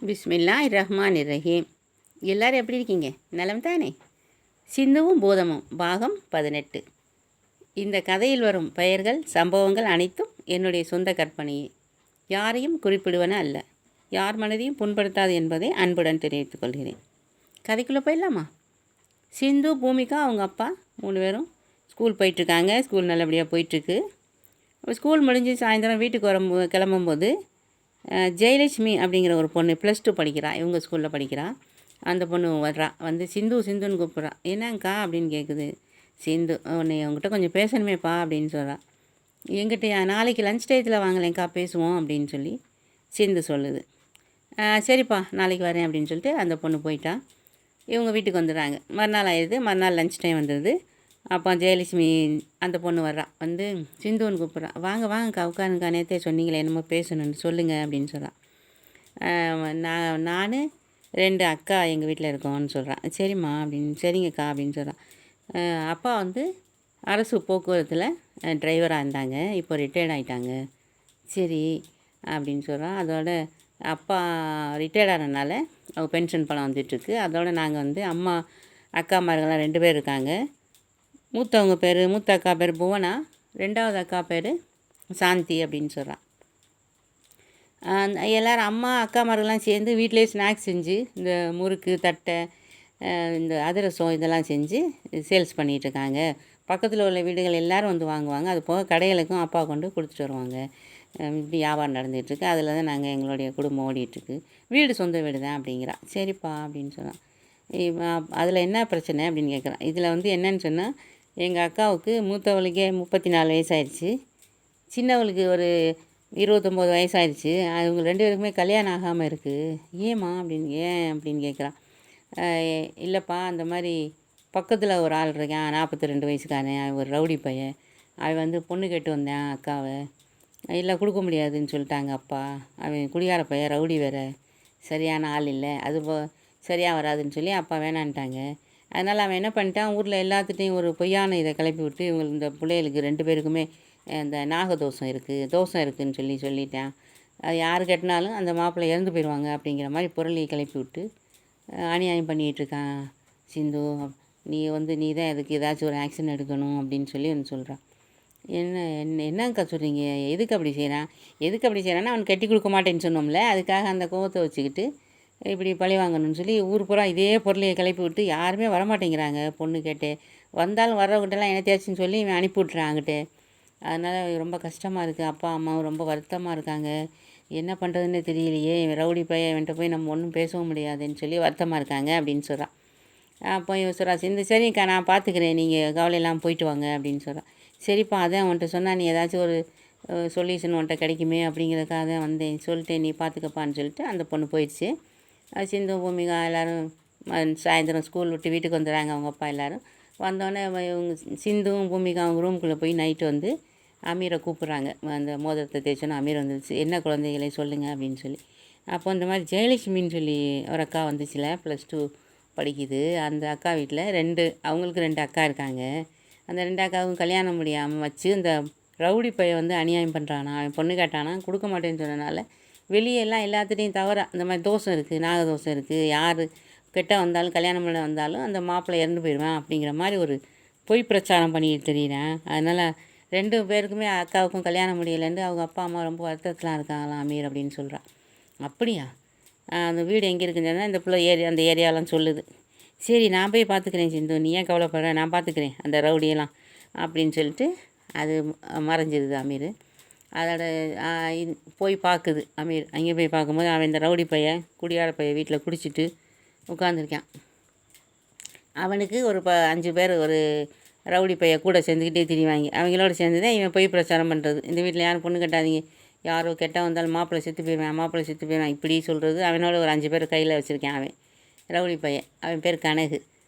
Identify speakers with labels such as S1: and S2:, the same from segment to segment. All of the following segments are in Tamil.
S1: பிஸ்மில்லாஹிர்ரஹ்மானிர்ரஹீம். எல்லோரும் எப்படி இருக்கீங்க? நலம் தானே? சிந்துவும் பூதமும் பாகம் 18. இந்த கதையில் வரும் பெயர்கள் சம்பவங்கள் அனைத்தும் என்னுடைய சொந்த கற்பனையே, யாரையும் குறிப்பிடுவன அல்ல. யார் மனதையும் புண்படுத்தாது என்பதை அன்புடன் தெரிவித்துக் கொள்கிறேன். கதைக்குள்ளே போயிடலாமா? சிந்து, பூமிகா, அவங்க அப்பா 3 பேரும் ஸ்கூல் போயிட்டுருக்காங்க. ஸ்கூல் நல்லபடியாக போயிட்டுருக்கு. ஸ்கூல் முடிஞ்சு சாயந்தரம் வீட்டுக்கு கிளம்பும்போது ஜெயலட்சுமி அப்படிங்கிற ஒரு பொண்ணு +2 படிக்கிறா, இவங்க ஸ்கூலில் படிக்கிறா. அந்த பொண்ணு வர்றா, வந்து சிந்துன்னு கூப்பிட்றா. என்னங்கக்கா அப்படின்னு கேட்குது. சிந்து, உன்னை உங்ககிட்ட கொஞ்சம் பேசணுமேப்பா அப்படின்னு சொல்கிறா. எங்கிட்டயா? நாளைக்கு லஞ்ச் டயத்தில் வாங்கலேங்க்கா, பேசுவோம் அப்படின்னு சொல்லி சிந்து சொல்லுது. சரிப்பா, நாளைக்கு வரேன் அப்படின்னு சொல்லிட்டு அந்த பொண்ணு போயிட்டா. இவங்க வீட்டுக்கு வந்துடுறாங்க. மறுநாள் ஆயிடுது. மறுநாள் லஞ்ச் டைம் வந்துடுது. அப்போ ஜெயலட்சுமி அந்த பொண்ணு வர்றா, வந்து சிந்துன்னு கூப்பிட்றா. வாங்கக்கா, உட்காருங்கக்கா, நேற்றே சொன்னீங்களே என்னமோ பேசணுன்னு சொல்லுங்கள் அப்படின்னு சொல்கிறான். நான் 2 அக்கா எங்கள் வீட்டில் இருக்கோன்னு சொல்கிறான். சரிம்மா அப்படின்னு. சரிங்கக்கா அப்படின்னு சொல்கிறான். அப்பா வந்து அரசு போக்குவரத்தில் டிரைவராக இருந்தாங்க, இப்போ ரிட்டையர்ட் ஆகிட்டாங்க. சரி அப்படின்னு சொல்கிறான். அதோட அப்பா ரிட்டையர்ட் ஆனதுனால அவங்க பென்ஷன் பணம் வந்துட்டுருக்கு. அதோட நாங்கள் வந்து அம்மா அக்காமார்கள்லாம் 2 பேர் இருக்காங்க. மூத்த அக்கா பேர் புவனா, 2வது அக்கா பேர் சாந்தி அப்படின்னு சொல்கிறான். எல்லோரும் அம்மா அக்காமார்கள்லாம் சேர்ந்து வீட்டிலே ஸ்நாக்ஸ் செஞ்சு, இந்த முறுக்கு தட்டை, இந்த அதிரசம் இதெல்லாம் செஞ்சு சேல்ஸ் பண்ணிகிட்ருக்காங்க. பக்கத்தில் உள்ள வீடுகள் எல்லோரும் வந்து வாங்குவாங்க. அது போக கடைகளுக்கும் அப்பா கொண்டு கொடுத்துட்டு வருவாங்க. இப்படி வியாபாரம் நடந்துகிட்ருக்கு. அதில் தான் நாங்கள் எங்களுடைய குடும்பம் ஓடிட்டுருக்கு. வீடு சொந்த வீடு தான் அப்படிங்கிறா. சரிப்பா அப்படின்னு சொன்னான். அதில் என்ன பிரச்சனை அப்படின்னு கேட்குறான். இதில் வந்து என்னன்னு சொன்னால், எங்கள் அக்காவுக்கு மூத்தவளுக்கே 34 வயசாகிடுச்சு, சின்னவளுக்கு ஒரு 29 வயசாகிடுச்சு. அவங்க 2 பேருக்குமே கல்யாணம் ஆகாமல் இருக்குது. ஏம்மா ஏன் அப்படின்னு கேட்குறான். இல்லைப்பா, அந்த மாதிரி பக்கத்தில் ஒரு ஆள் இருக்கான், 42 வயசுக்காரன், அவன் ஒரு ரவுடி பையன். அவன் வந்து பொண்ணு கேட்டு வந்தான் அக்காவை. இல்லை, கொடுக்க முடியாதுன்னு சொல்லிட்டாங்க அப்பா. அவன் குடிகார பையன், ரவுடி வேறு, சரியான ஆள் இல்லை, அது சரியாக வராதுன்னு சொல்லி அப்பா வேணான்ட்டாங்க. அதனால் அவன் என்ன பண்ணிட்டான், ஊரில் எல்லாத்துட்டையும் ஒரு பொய்யான இதை கிளப்பி விட்டு இவங்களுக்கு இந்த பிள்ளைகளுக்கு 2 பேருக்குமே இந்த நாகதோஷம் இருக்குதுன்னு சொல்லிட்டான். அது யார் கட்டினாலும் அந்த மாப்பிள்ளை இறந்து போயிடுவாங்க அப்படிங்கிற மாதிரி புரளியை கிளப்பி விட்டு அநியாயம் பண்ணிகிட்ருக்கான். சிந்து, நீ தான் அதுக்கு ஏதாச்சும் ஒரு ஆக்ஷன் எடுக்கணும் அப்படின்னு சொல்லி வந்து சொல்கிறான். என்னங்கக்கா சொல்கிறீங்க? எதுக்கு அப்படி செய்கிறான்னா, அவனுக்கு கட்டி கொடுக்க மாட்டேன்னு சொன்னோம்ல, அதுக்காக அந்த கோவத்தை வச்சுக்கிட்டு இப்படி பழி வாங்கணும்னு சொல்லி ஊர் பூரா இதே பொருளையை கிளப்பி விட்டு யாருமே வரமாட்டேங்கிறாங்க பொண்ணு கேட்டு. வந்தாலும் வர்றவங்கிட்டலாம் என்னத்தையாச்சுன்னு சொல்லி இவன் அனுப்பி விட்றான் அங்கிட்டு. அதனால் ரொம்ப கஷ்டமாக இருக்குது. அப்பா அம்மாவும் ரொம்ப வருத்தமாக இருக்காங்க. என்ன பண்ணுறதுன்னு தெரியலையே, இவன் ரவுடி பையன், இவன்கிட்ட போய் நம்ம ஒன்றும் பேசவும் முடியாதுன்னு சொல்லி வருத்தமாக இருக்காங்க அப்படின்னு சொல்கிறான். அப்போ இவன் சொல்கிறா, சரிக்கா நான் பார்த்துக்கிறேன், நீங்கள் கவலையெல்லாம் போயிட்டு வாங்க அப்படின்னு சொல்கிறான். சரிப்பா, அதான் அவன்கிட்ட சொன்னால் நீ ஏதாச்சும் ஒரு சொல்யூஷன் உன்கிட்ட கிடைக்குமே அப்படிங்கிறதுக்காக தான் வந்தேன், சொல்லிட்டேன், நீ பார்த்துக்கப்பான்னு சொல்லிட்டு அந்த பொண்ணு போயிடுச்சு. சிந்து, பூமிகா எல்லோரும் சாயந்தரம் ஸ்கூல் விட்டு வீட்டுக்கு வந்துடுறாங்க. அவங்க அப்பா எல்லோரும் வந்தோடனே இவங்க சிந்துவும் பூமிகா அவங்க ரூமுக்குள்ளே போய் நைட்டு வந்து அமீரை கூப்பிட்றாங்க. அந்த மோதிரத்தை தேய்ச்சோன்னா அமீர் வந்துடுச்சு. என்ன குழந்தைகளை சொல்லுங்கள் அப்படின்னு சொல்லி. அப்போ இந்த மாதிரி ஜெயலட்சுமின்னு சொல்லி ஒரு அக்கா வந்துச்சுல, +2 படிக்குது. அந்த அக்கா வீட்டில் அவங்களுக்கு 2 அக்கா இருக்காங்க. அந்த 2 அக்காவுக்கும் கல்யாணம் முடியாமல் வச்சு இந்த ரவுடி பையன் வந்து அநியாயம் பண்ணுறானா, அவன் பொண்ணு கேட்டானா, கொடுக்க மாட்டேன்னு சொன்னனால வெளியெல்லாம் எல்லாத்துட்டையும் தவிர இந்த மாதிரி தோஷம் இருக்குது, நாகதோஷம் இருக்குது, யார் கெட்ட வந்தாலும் கல்யாணம் பண்ண வந்தாலும் அந்த மாப்பிள்ளை இறந்து போயிடுவான் அப்படிங்கிற மாதிரி ஒரு பொய் பிரச்சாரம் பண்ணிட்டு தெரியுறேன். அதனால் 2 பேருக்குமே அக்காவுக்கும் கல்யாணம் முடியலைன்னு அவங்க அப்பா அம்மா ரொம்ப வருத்தத்துலாம் இருக்காங்களாம் அமீர் அப்படின்னு சொல்கிறான். அப்படியா? அந்த வீடு எங்கே இருக்குன்னு சொன்னால் இந்த பிள்ளை அந்த ஏரியாலாம் சொல்லுது. சரி, நான் போய் பார்த்துக்கிறேன் சிந்து, நீ ஏன் கவலைப்படுற, நான் பார்த்துக்கிறேன் அந்த ரவுடியெல்லாம் அப்படின்னு சொல்லிட்டு அது மறைஞ்சிருது அமீர். அதோட போய் பார்க்குது அமீர். அங்கே போய் பார்க்கும்போது அவன் இந்த ரவுடி பையன், குடியார பையன் வீட்டில் குடிச்சிட்டு உட்காந்துருக்கான். அவனுக்கு ஒரு 5 பேர் ஒரு ரவுடி பையன் கூட சேர்ந்துக்கிட்டே திரிவாங்க. அவங்களோட சேர்ந்து தான் இவன் போய் பிரச்சாரம் பண்ணுறது. இந்த வீட்டில் யாரும் பொண்ணு கட்டாதீங்க, யாரோ கெட்ட வந்தாலும் மாப்பிள்ளை செத்து போயிடுவேன் இப்படி சொல்கிறது. அவனோட ஒரு 5 பேர் கையில் வச்சுருக்கான். அவன் ரவுடி பையன், அவன் பேர் கனகு.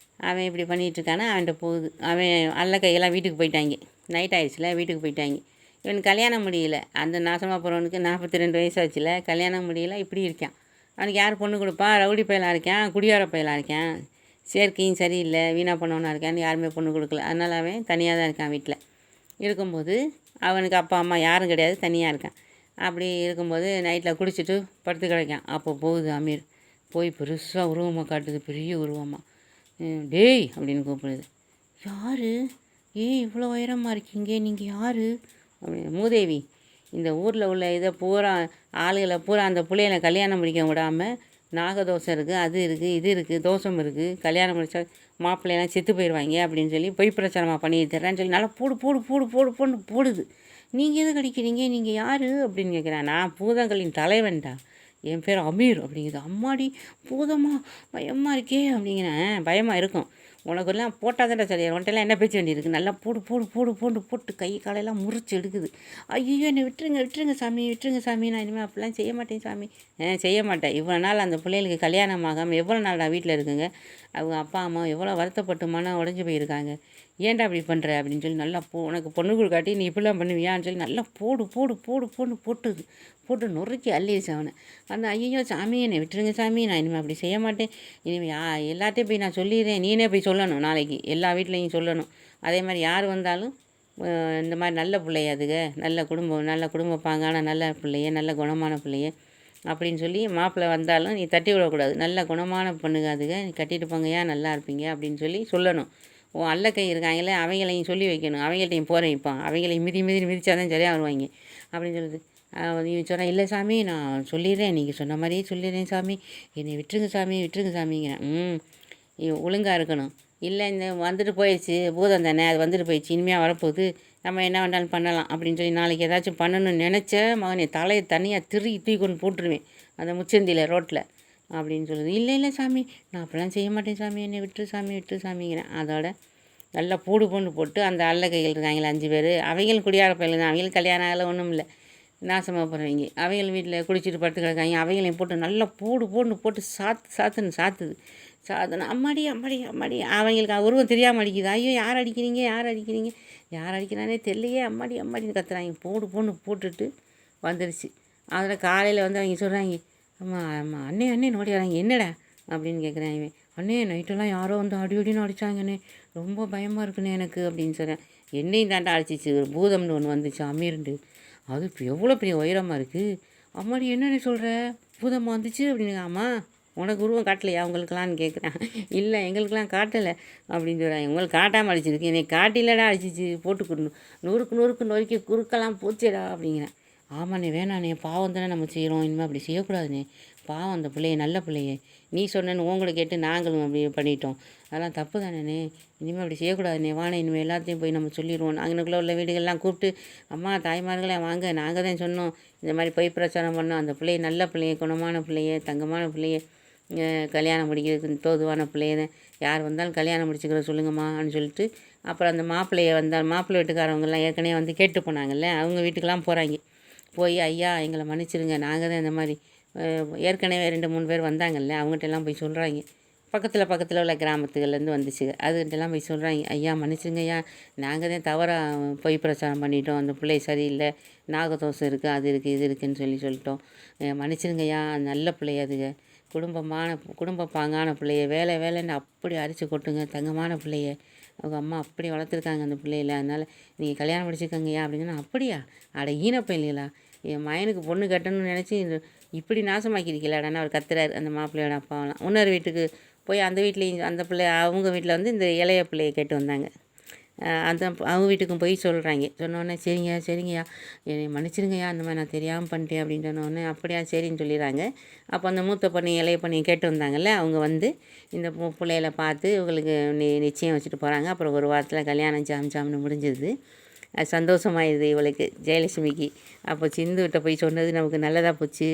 S1: அவன் இப்படி பண்ணிகிட்ருக்கானா, அவன்கிட்ட போகுது. அவன் அல்ல கையெல்லாம் வீட்டுக்கு போயிட்டாங்க. நைட் ஆயிடுச்சுல, வீட்டுக்கு போயிட்டாங்க. இவனுக்கு கல்யாணம் முடியல. அந்த நாசமாக போகிறவனுக்கு 42 வயசாச்சுல, கல்யாணம் முடியல, இப்படி இருக்கான். அவனுக்கு யார் பொண்ணு கொடுப்பா? ரவுடி பயலாக இருக்கான், குடியார பயலாக இருக்கான், சேர்க்கையும் சரியில்லை, வீணாக பண்ணவனாக இருக்கான்னு யாருமே பொண்ணு கொடுக்கல. அதனால் அவன் தனியாக தான் இருக்கான். வீட்டில் இருக்கும்போது அவனுக்கு அப்பா அம்மா யாரும் கிடையாது, தனியாக இருக்கான். அப்படி இருக்கும்போது நைட்டில் குடிச்சிட்டு படுத்து கிடக்கான். அப்போ போகுது அமீர், போய் பெருசாக உருவமாக காட்டுது, பெரிய உருவமாக. டேய் அப்படின்னு கூப்பிடுது. யார்? ஏன் இவ்வளோ உயரமாக இருக்கீங்க, நீங்கள் யார் அப்படின்னு. மூதேவி, இந்த ஊரில் உள்ள இதை பூரா ஆளுகளை பூரா அந்த பிள்ளைகளை கல்யாணம் முடிக்க விடாமல் நாகதோஷம் இருக்குது, அது இருக்குது, இது இருக்குது, தோஷம் இருக்குது, கல்யாணம் முடிச்சா மாப்பிள்ளையெல்லாம் செத்து போயிடுவாங்க அப்படின்னு சொல்லி பொய் பிரச்சாரமாக பண்ணிட்டு தர்றேன்னு சொல்லி நல்லா போடு போடு போடு போடு போடு போடுது. நீங்கள் எது கடிக்கிறீங்க, நீங்கள் யார் அப்படின்னு கேட்குறேன். நான் பூதங்களின் தலைவன்டா, என் பேர் அமீர் அப்படிங்குது. அம்மாடி பூதமா, பயமாக இருக்கே அப்படிங்கிறேன். பயமாக இருக்கும், உனக்கெல்லாம் போட்டால் தான்டா சரியா, உன்ட்டெல்லாம் என்ன பேச்சு வேண்டியிருக்கு, நல்லா போடு போடு போடு போட்டு போட்டு கை காலையெல்லாம் முறிச்சு எடுக்குது. ஐயோ என்னை விட்டுருங்க விட்டுருங்க சாமி, விட்டுருங்க சாமி, நான் இனிமேல் அப்படிலாம் செய்ய மாட்டேன் சாமி. செய்ய மாட்டேன். இவ்வளோ நாள் அந்த பிள்ளைகளுக்கு கல்யாணம் ஆகாமல் எவ்வளோ நாள் நான் வீட்டில் இருக்குங்க, அவங்க அப்பா அம்மா எவ்வளோ வருத்தப்பட்டு மனம் உடஞ்சி போயிருக்காங்க, ஏன்டா அப்படி பண்ணுற அப்படின்னு சொல்லி நல்லா உனக்கு பொண்ணு கொடுக்காட்டி நீ இப்படிலாம் பண்ணுவியான்னு சொல்லி நல்லா போடு போடு போடு போடு போட்டுது. போட்டு நொறுக்கி அள்ளிடுச்சு அவனை. அந்த ஐயோ சாமி என்னை விட்டுருங்க சாமி, நான் இனிமேல் அப்படி செய்ய மாட்டேன், இனிமேல் எல்லாத்தையும் போய் நான் சொல்லிடுறேன், நீனே போய் சொல்லணும், நாளைக்கு எல்லா வீட்லேயும் சொல்லணும். அதே மாதிரி யார் வந்தாலும் இந்த மாதிரி நல்ல பிள்ளைய, அதுக நல்ல குடும்ப பாங்கான நல்ல பிள்ளைய, நல்ல குணமான பிள்ளைய அப்படின்னு சொல்லி மாப்பிள்ளை வந்தாலும் நீ தட்டி விடக்கூடாது, நல்ல குணமான பொண்ணுங்க அதுக, நீ கட்டிட்டு போங்கயா நல்லா இருப்பீங்க அப்படின்னு சொல்லி சொல்லணும். அல்ல கை இருக்காங்களே அவங்களையும் சொல்லி வைக்கணும், அவங்கள்ட்டையும் போகிறேன் இப்போ, அவங்களையும் மிதிச்சா தான் சரியாக வருவாங்க அப்படின்னு சொல்லுது. நீ சொன்னால் இல்லை சாமி நான் சொல்லிடுறேன், நீங்கள் சொன்ன மாதிரியே சொல்லிடுறேன் சாமி, என்னை விட்டுருங்க சாமி, விட்டுருங்க சாமிங்கிறேன். ஒழுங்காக இருக்கணும், இல்லை இந்த வந்துட்டு போயிடுச்சு பூதம் தானே, அது வந்துட்டு போயிடுச்சு, இனிமையாக வரப்போகுது, நம்ம என்ன வேண்டாலும் பண்ணலாம் அப்படின்னு சொல்லி நாளைக்கு ஏதாச்சும் பண்ணணும்னு நினச்ச மகனே தலையை தனியாக தூக்கி கொண்டு போட்டுருவேன் அந்த முச்சந்தியில் ரோட்டில் அப்படின்னு சொல்லுது. இல்லை இல்லை சாமி நான் அப்படிலாம் செய்ய மாட்டேன் சாமி, என்னை விட்டுரு சாமி, விட்டுரு சாமிங்கிறேன். அதோட நல்லா பூடு பொண்ணு போட்டு அந்த அல்ல கைகள் இருக்காங்களே 5 பேர், அவங்களும் குடியார பயிலுங்க, அவங்களும் கல்யாணம் ஆகலை, ஒன்றும் இல்லை, நாசமாக போகிறவங்க, அவங்கள் வீட்டில் குடிச்சிட்டு படுத்து கிடக்காங்க, அவங்களையும் போட்டு நல்லா போட்டு சாத்துது. அம்மாடி அம்மாடி அம்மாடி, அவங்களுக்கு உருவம் தெரியாமல் அடிக்குது. ஐயோ யார் அடிக்கிறானே தெரியலையே, அம்மாடி அம்மாடின்னு கத்துறாங்க. போடு போட்டுட்டு வந்துடுச்சு. அதில் காலையில் வந்து அவங்க சொல்கிறாங்க, அம்மா அண்ணே நோடி வராங்க, என்னடா அப்படின்னு கேட்குறேன். இவன் அண்ணே நைட்டெல்லாம் யாரோ வந்து அடின்னு அடித்தாங்கண்ணே, ரொம்ப பயமாக இருக்குண்ணே எனக்கு அப்படின்னு சொல்கிறேன். என்னையும் தாண்டா அடிச்சிச்சு, ஒரு பூதம்னு ஒன்று வந்துச்சு அமீர்ண்டு, அது இப்போ எவ்வளோ பெரிய உயரமாக இருக்குது, அம்மாடி என்னென்ன சொல்கிற, பூதமாக வந்துச்சு அப்படின்னு. ஆமாம் உனக்கு உருவம் காட்டலையா அவங்களுக்கெல்லாம்னு கேட்குறேன். இல்லை எங்களுக்கெல்லாம் காட்டலை அப்படின்னு சொல்கிறாங்க. உங்களுக்கு காட்டாமல் அடிச்சிருக்கு, என்னை காட்டிலடா அடிச்சிச்சு, போட்டுக்கணும் நொறுக்கு நொறுக்கி குறுக்கெல்லாம் போச்சேடா அப்படிங்கிறேன். ஆமாண்ணே வேணாண்ணே, பாவம் தானே நம்ம செய்கிறோம், இனிமேல் அப்படி செய்யக்கூடாதுண்ணே, பாவம் அந்த பிள்ளைய நல்ல பிள்ளைய, நீ சொன்னேன்னு உங்களை கேட்டு நாங்களும் அப்படி பண்ணிட்டோம், அதெல்லாம் தப்பு தானேண்ணே, இனிமேல் அப்படி செய்யக்கூடாதுண்ணே, வானே இனிமேல் எல்லாத்தையும் போய் நம்ம சொல்லிடுவோம். அங்கனுக்குள்ளே உள்ள வீடுகள்லாம் கூப்பிட்டு, அம்மா தாய்மார்களே வாங்க, நாங்கள் தான் சொன்னோம் இந்த மாதிரி பொய் பிரச்சாரம் பண்ணோம், அந்த பிள்ளைய நல்ல பிள்ளைய, குணமான பிள்ளைய, தங்கமான பிள்ளைய, கல்யாணம் முடிக்கிறதுக்கு தோதுவான பிள்ளைய, யார் வந்தாலும் கல்யாணம் முடிச்சுக்கிற சொல்லுங்கம்மான்னு சொல்லிட்டு, அப்புறம் அந்த மாப்பிள்ளை வீட்டுக்காரவங்கெல்லாம் ஏற்கனவே வந்து கேட்டு போனாங்கல்ல, அவங்க வீட்டுக்கெல்லாம் போகிறாங்க. போய் ஐயா எங்களை மன்னிச்சிடுங்க, நாங்கள் தான் இந்த மாதிரி ஏற்கனவே 2-3 பேர் வந்தாங்கல்ல, அவங்ககிட்டலாம் போய் சொல்கிறாங்க. பக்கத்தில் உள்ள கிராமத்துகள்லேருந்து வந்துச்சுங்க, அதுகிட்டலாம் போய் சொல்கிறாங்க, ஐயா மன்னிச்சுங்க ஐயா, நாங்கள் தான் தவறாக பொய் பிரச்சாரம் பண்ணிட்டோம், அந்த பிள்ளை சரியில்லை, நாகதோஷம் இருக்குது, அது இருக்குது, இது இருக்குதுன்னு சொல்லிட்டோம், மன்னிச்சிடுங்க ஐயா, நல்ல பிள்ளைய, அதுங்க குடும்ப பாங்கான பிள்ளைய, வேலைன்னு அப்படி அரிச்சு கொட்டுங்க, தங்கமான பிள்ளைய, அவங்க அம்மா அப்படி வளர்த்துருக்காங்க அந்த பிள்ளையில, அதனால் நீங்கள் கல்யாணம் முடிச்சுக்கோங்கய்யா அப்படின்னா. அப்படியா, அட ஈனப்பையிலா, என் மயனுக்கு பொண்ணு கட்டணும்னு நினச்சி இப்படி நாசமாக்கியிருக்கலாடான்னு அவர் கத்துறாரு அந்த மாப்பிள்ளையோட அப்பாவெல்லாம். இன்னொரு வீட்டுக்கு போய் அந்த வீட்லேயும் அந்த பிள்ளை அவங்க வீட்டில் வந்து இந்த இளைய பிள்ளையை கேட்டு வந்தாங்க. அந்த அவங்க வீட்டுக்கும் போய் சொல்கிறாங்க. சொன்னோடனே சரிங்கய்யா என்னை மன்னிச்சிடுங்கய்யா, அந்த மாதிரி நான் தெரியாமல் பண்ணிட்டேன் அப்படின்னு சொன்னோடனே அப்படியா சரின்னு சொல்லிடுறாங்க. அப்போ அந்த மூத்த பொண்ணு இளைய பொண்ணையும் கேட்டு வந்தாங்கல்ல, அவங்க வந்து இந்த பிள்ளைகளை பார்த்து இவங்களுக்கு நிச்சயம் வச்சுட்டு போகிறாங்க. அப்புறம் ஒரு வாரத்தில் கல்யாணம் ஜாம்னு முடிஞ்சிது. அது சந்தோஷமாயிடுது இவளுக்கு, ஜெயலட்சுமிக்கு. அப்போ சிந்துகிட்ட போய் சொன்னது நமக்கு நல்லதாக போச்சு.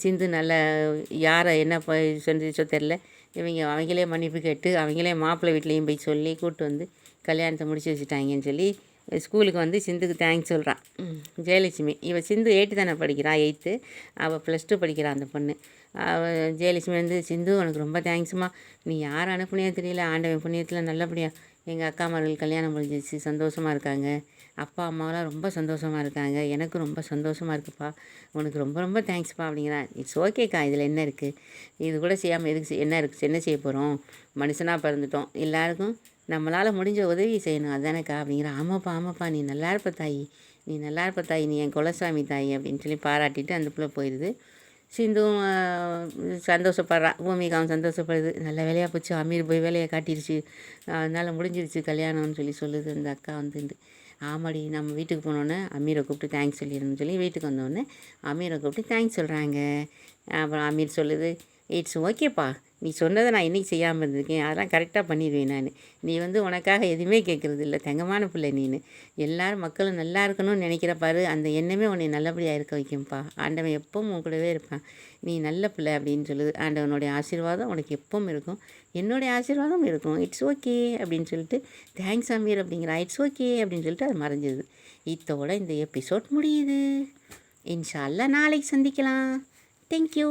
S1: சிந்து நல்லா யாரை என்ன சொல்லிச்சோ தெரில, அவங்களே மன்னிப்பு கேட்டு அவங்களே மாப்பிள்ளை வீட்லேயும் போய் சொல்லி கூப்பிட்டு வந்து கல்யாணத்தை முடிச்சு வச்சுட்டாங்கன்னு சொல்லி ஸ்கூலுக்கு வந்து சிந்துக்கு தேங்க்ஸ் சொல்கிறான் ஜெயலட்சுமி. இவள் சிந்து 8 தானே படிக்கிறாள், 8, அவள் +2 படிக்கிறாள் அந்த பொண்ணு. ஜெயலட்சுமி வந்து, சிந்து உனக்கு ரொம்ப தேங்க்ஸ்மா, நீ யார் அனுப்புனியா தெரியல, ஆண்டவன் புண்ணியத்தில் நல்லபடியாக எங்கள் அக்காமார்கள் கல்யாணம் முடிஞ்சிச்சு, சந்தோஷமாக இருக்காங்க, அப்பா அம்மாவெலாம் ரொம்ப சந்தோஷமாக இருக்காங்க, எனக்கு ரொம்ப சந்தோஷமாக இருக்குப்பா, உனக்கு ரொம்ப ரொம்ப தேங்க்ஸ்ப்பா அப்படிங்கிறான். இட்ஸ் ஓகேக்கா, இதில் என்ன இருக்குது, இது கூட செய்யாமல் எதுக்கு என்ன செய்ய போகிறோம், மனுஷனாக பிறந்துட்டோம், எல்லாருக்கும் நம்மளால் முடிஞ்ச உதவி செய்யணும் அதானேக்கா அப்படிங்கிறான். ஆமாப்பா நீ நல்லா இருப்ப தாயி, நீ நல்லா இருப்ப தாய், நீ என் குலசாமி தாய் அப்படின்னு சொல்லி பாராட்டிட்டு அந்த பிள்ளை போயிடுது. சிந்துவும் சந்தோஷப்படுறா, பூமிகாவும் சந்தோஷப்படுது. நல்ல வேலையாக போச்சு, அமீர் போய் வேலையை காட்டிடுச்சு, அதனால் முடிஞ்சிருச்சு கல்யாணம்னு சொல்லி சொல்லுது அந்த அக்கா வந்துட்டு. ஆமாடி, நம்ம வீட்டுக்கு போனோன்னே அமீரை கூப்பிட்டு தேங்க்ஸ் சொல்லிடணும்னு சொல்லி வீட்டுக்கு வந்தோடனே அமீரை கூப்பிட்டு தேங்க்ஸ் சொல்கிறாங்க. அப்புறம் அமீர் சொல்லுது, இட்ஸ் ஓகேப்பா, நீ சொன்னதை நான் இன்றைக்கி செய்யாமல் இருந்திருக்கேன், அதெல்லாம் கரெக்டாக பண்ணிடுவேன் நான். நீ உனக்காக எதுவுமே கேட்குறது இல்லை, தங்கமான பிள்ளை நீனு. எல்லோரும் மக்களும் நல்லா இருக்கணும்னு நினைக்கிற பாரு, அந்த எண்ணமே உன்னை நல்லபடியாக இருக்க வைக்கும்ப்பா. ஆண்டவன் எப்பவும் உன் கூடவே இருப்பான், நீ நல்ல பிள்ளை அப்படின்னு சொல்லுது. ஆண்டவனுடைய ஆசீர்வாதம் உனக்கு எப்பவும் இருக்கும், என்னுடைய ஆசீர்வாதம் இருக்கும். இட்ஸ் ஓகே அப்படின்னு சொல்லிட்டு தேங்க்ஸ் அமீர் அப்படிங்கிறா. இட்ஸ் ஓகே அப்படின்னு சொல்லிட்டு அது மறைஞ்சிது. இதோட இந்த எபிசோட் முடியுது. இன்ஷா அல்லாஹ் நாளைக்கு சந்திக்கலாம். தேங்க்யூ.